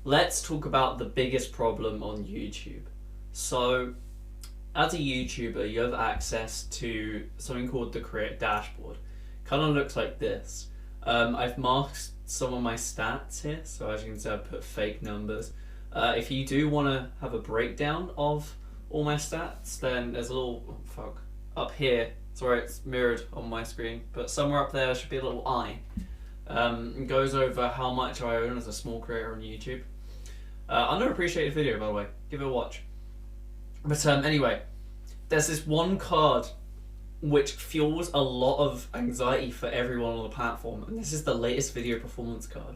let's talk about the biggest problem on YouTube. So, as a YouTuber, you have access to something called the Create Dashboard. Kind of looks like this. I've marked some of my stats here, so as you can see, I've put fake numbers. If you do want to have a breakdown of all my stats, then there's a little up here. Sorry, it's mirrored on my screen, but somewhere up there should be a little eye. It goes over how much I own as a small creator on YouTube. Underappreciated video, by the way. Give it a watch. But anyway, there's this one card which fuels a lot of anxiety for everyone on the platform, and this is the latest video performance card.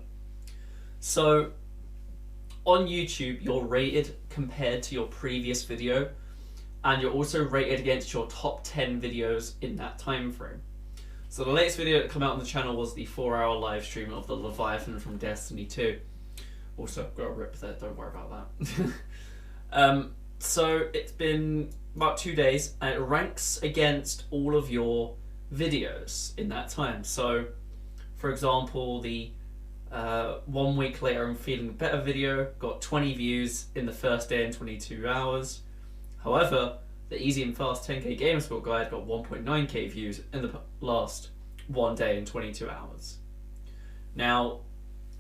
So, on YouTube, you're rated compared to your previous video, and you're also rated against your top 10 videos in that time frame. So the latest video that came out on the channel was the 4-hour live stream of the Leviathan from Destiny 2. Also, got a rip there, don't worry about that. So it's been about 2 days, and it ranks against all of your videos in that time. So, for example, the 1 week later I'm feeling better video got 20 views in the first day in 22 hours. However, the Easy and Fast 10k Gamer Score guide got 1.9k views in the last 1 day in 22 hours. Now,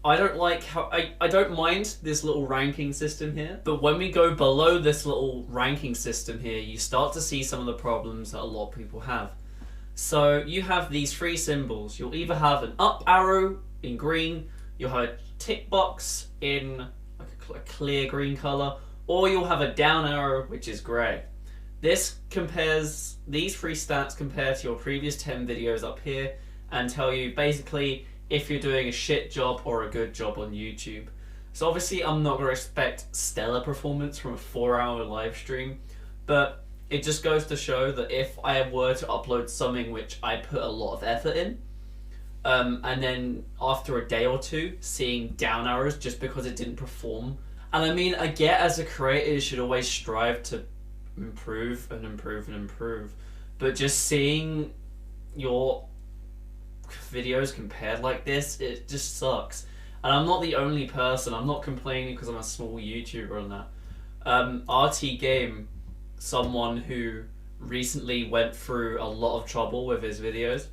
I don't like how I don't mind this little ranking system here, but when we go below this little ranking system here, you start to see some of the problems that a lot of people have. So you have these three symbols. You'll either have an up arrow in green, you'll have a tick box in like a clear green color, or you'll have a down arrow which is gray. This compares, these three stats compare to your previous 10 videos up here and tell you basically if you're doing a shit job or a good job on YouTube. So obviously I'm not going to expect stellar performance from a 4-hour live stream, but it just goes to show that if I were to upload something which I put a lot of effort in, and then after a day or two seeing down arrows just because it didn't perform, and I mean, I get as a creator you should always strive to improve and improve and improve, but just seeing your videos compared like this, it just sucks. And I'm not the only person. I'm not complaining because I'm a small YouTuber on that. RT Game, someone who recently went through a lot of trouble with his videos,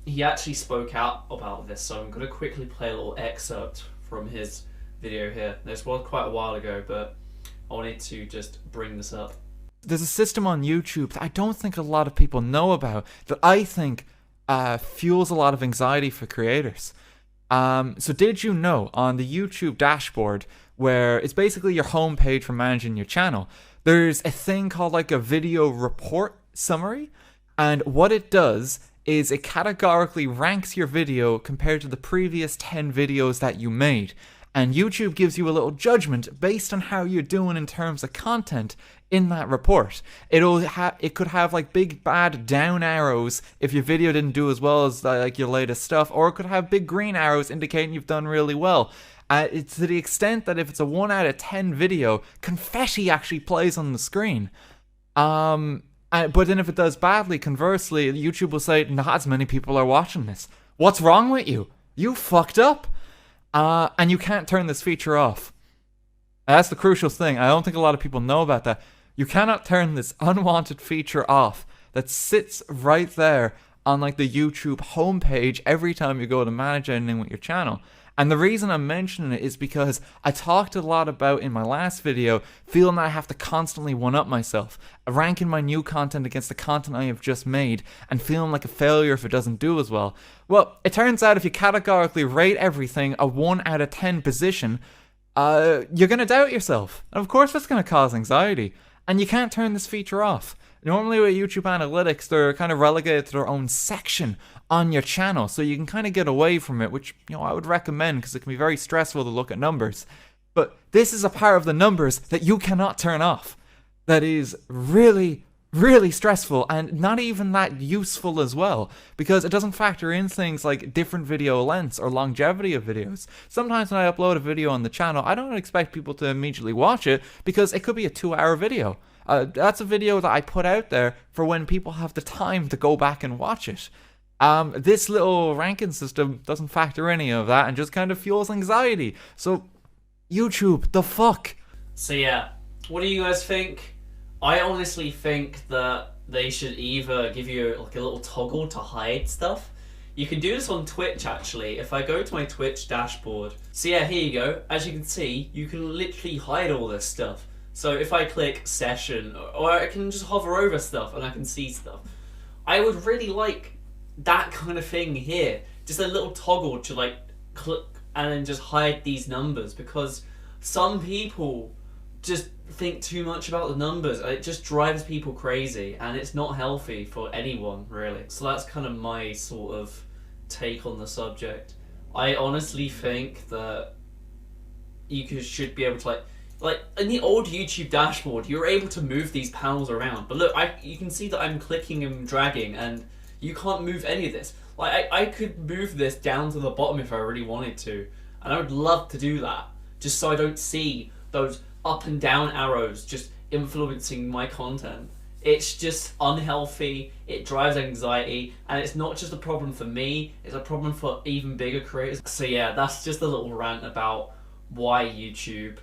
he actually spoke out about this, so I'm going to quickly play a little excerpt from his video here. This was quite a while ago, but I wanted to just bring this up. There's a system on YouTube that I don't think a lot of people know about that I think fuels a lot of anxiety for creators. So did you know on the YouTube dashboard, where it's basically your homepage for managing your channel, there's a thing called like a video report summary, and what it does is it categorically ranks your video compared to the previous 10 videos that you made. And YouTube gives you a little judgment based on how you're doing in terms of content in that report. It could have like big bad down arrows if your video didn't do as well as like your latest stuff, or it could have big green arrows indicating you've done really well. It's to the extent that if it's a 1 out of 10 video, confetti actually plays on the screen. But then if it does badly, conversely, YouTube will say, not as many people are watching this. What's wrong with you? You fucked up. And you can't turn this feature off. That's the crucial thing. I don't think a lot of people know about that. You cannot turn this unwanted feature off that sits right there on like the YouTube homepage every time you go to manage anything with your channel. And the reason I'm mentioning it is because I talked a lot about in my last video feeling that I have to constantly one-up myself, ranking my new content against the content I have just made, and feeling like a failure if it doesn't do as well. Well, it turns out if you categorically rate everything a 1 out of 10 position, you're going to doubt yourself. And of course that's going to cause anxiety. And you can't turn this feature off. Normally with YouTube Analytics, they're kind of relegated to their own section on your channel, so you can kind of get away from it, which, you know, I would recommend because it can be very stressful to look at numbers. But this is a part of the numbers that you cannot turn off. That is really, really stressful and not even that useful as well, because it doesn't factor in things like different video lengths or longevity of videos. Sometimes when I upload a video on the channel, I don't expect people to immediately watch it because it could be a 2-hour video. That's a video that I put out there for when people have the time to go back and watch it. This little ranking system doesn't factor any of that and just kind of fuels anxiety. So YouTube, the fuck? So yeah, what do you guys think? I honestly think that they should either give you like a little toggle to hide stuff. You can do this on Twitch actually. If I go to my Twitch dashboard, so yeah, here you go. As you can see, you can literally hide all this stuff. So if I click session, or I can just hover over stuff and I can see stuff. I would really like that kind of thing here. Just a little toggle to like click and then just hide these numbers, because some people just think too much about the numbers. It just drives people crazy and it's not healthy for anyone really. So that's kind of my sort of take on the subject. I honestly think that you should be able to like in the old YouTube dashboard, you were able to move these panels around. But look, you can see that I'm clicking and dragging and you can't move any of this. Like I could move this down to the bottom if I really wanted to. And I would love to do that, just so I don't see those up and down arrows just influencing my content. It's just unhealthy, it drives anxiety, and it's not just a problem for me, it's a problem for even bigger creators. So yeah, that's just a little rant about why YouTube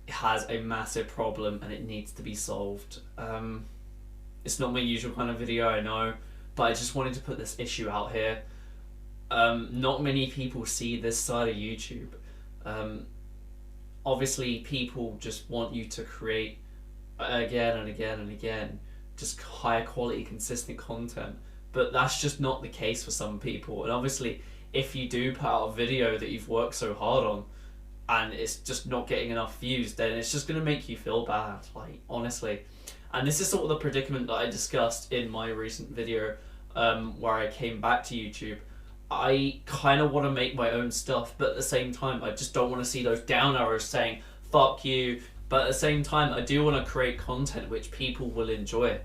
has a massive problem and it needs to be solved. It's not my usual kind of video, I know, but I just wanted to put this issue out here. Not many people see this side of YouTube. Obviously people just want you to create again and again and again just higher quality consistent content, but that's just not the case for some people. And obviously if you do put out a video that you've worked so hard on and it's just not getting enough views, then it's just going to make you feel bad, like honestly. And this is sort of the predicament that I discussed in my recent video where I came back to YouTube. I kind of want to make my own stuff, but at the same time I just don't want to see those down arrows saying fuck you. But at the same time I do want to create content which people will enjoy.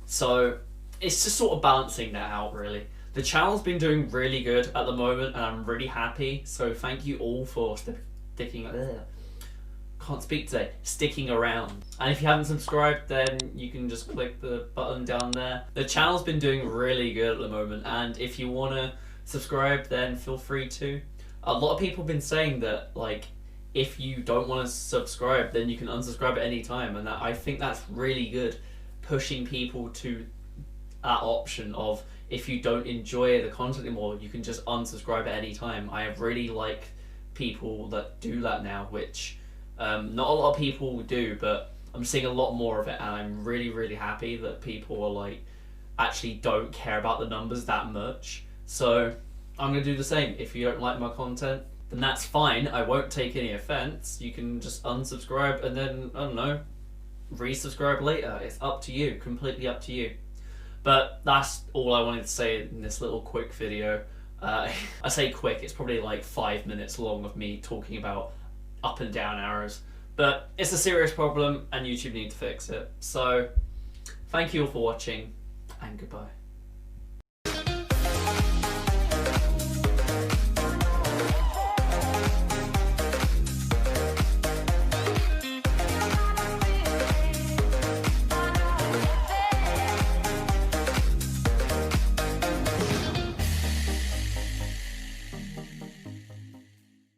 So it's just sort of balancing that out really. The channel's been doing really good at the moment and I'm really happy, so thank you all for sticking around. And if you haven't subscribed, then you can just click the button down there. The channel's been doing really good at the moment, and if you want to subscribe, then feel free to. A lot of people have been saying that like if you don't want to subscribe, then you can unsubscribe at any time, and I think that's really good, pushing people to that option of if you don't enjoy the content anymore, you can just unsubscribe at any time. I really like people that do that now, which not a lot of people do, but I'm seeing a lot more of it, and I'm really happy that people are like actually don't care about the numbers that much. So I'm gonna do the same. If you don't like my content, then that's fine. I won't take any offense. You can just unsubscribe and then, I don't know, resubscribe later. It's up to you, completely up to you. But that's all I wanted to say in this little quick video. I say quick, it's probably like 5 minutes long of me talking about up and down arrows. But it's a serious problem and YouTube need to fix it. So thank you all for watching, and goodbye.